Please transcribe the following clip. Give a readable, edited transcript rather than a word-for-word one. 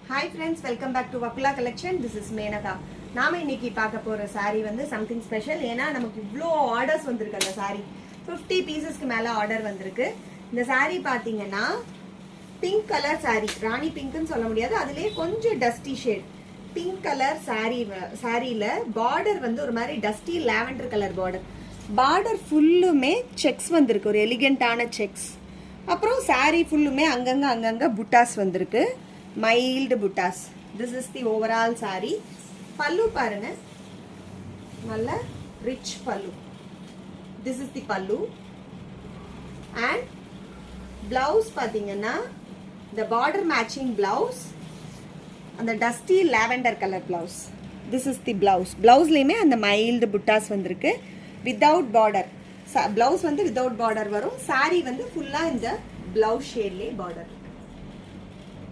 Hi friends, welcome back to Vakula Collection. This is Menaka. நாம இன்னைக்கு பார்க்க போற saree வந்து something special. ஏனா நமக்கு இவ்ளோ ஆர்டர்ஸ் வந்திருக்கு அந்த saree. 50 பீசஸ்க்கு மேல ஆர்டர் வந்திருக்கு. இந்த saree பாத்தீங்கன்னா பிங்க் கலர் saree. ராணி பிங்க்னு சொல்ல முடியாது. அதிலே கொஞ்சம் டஸ்டி ஷேட். பிங்க் கலர் சாரியில பார்டர் வந்து ஒரு மாதிரி dusty lavender colour border. Border ஃபுல்லுமே செக்ஸ் வந்திருக்கு. ஒரு எலிகண்டான செக்ஸ். அப்புறம் saree ஃபுல்லுமே அங்கங்க புட்டாஸ் வந்திருக்கு. mild buttas. This is the overall saree. Pallu parunga nalla rich pallu. This is the pallu and blouse pathina the border matching blouse and the dusty lavender color blouse. This is the blouse leyme and the mild buttas vandirukku without border. Blouse வந்து without border varum, saree வந்து full in the blouse shade le border.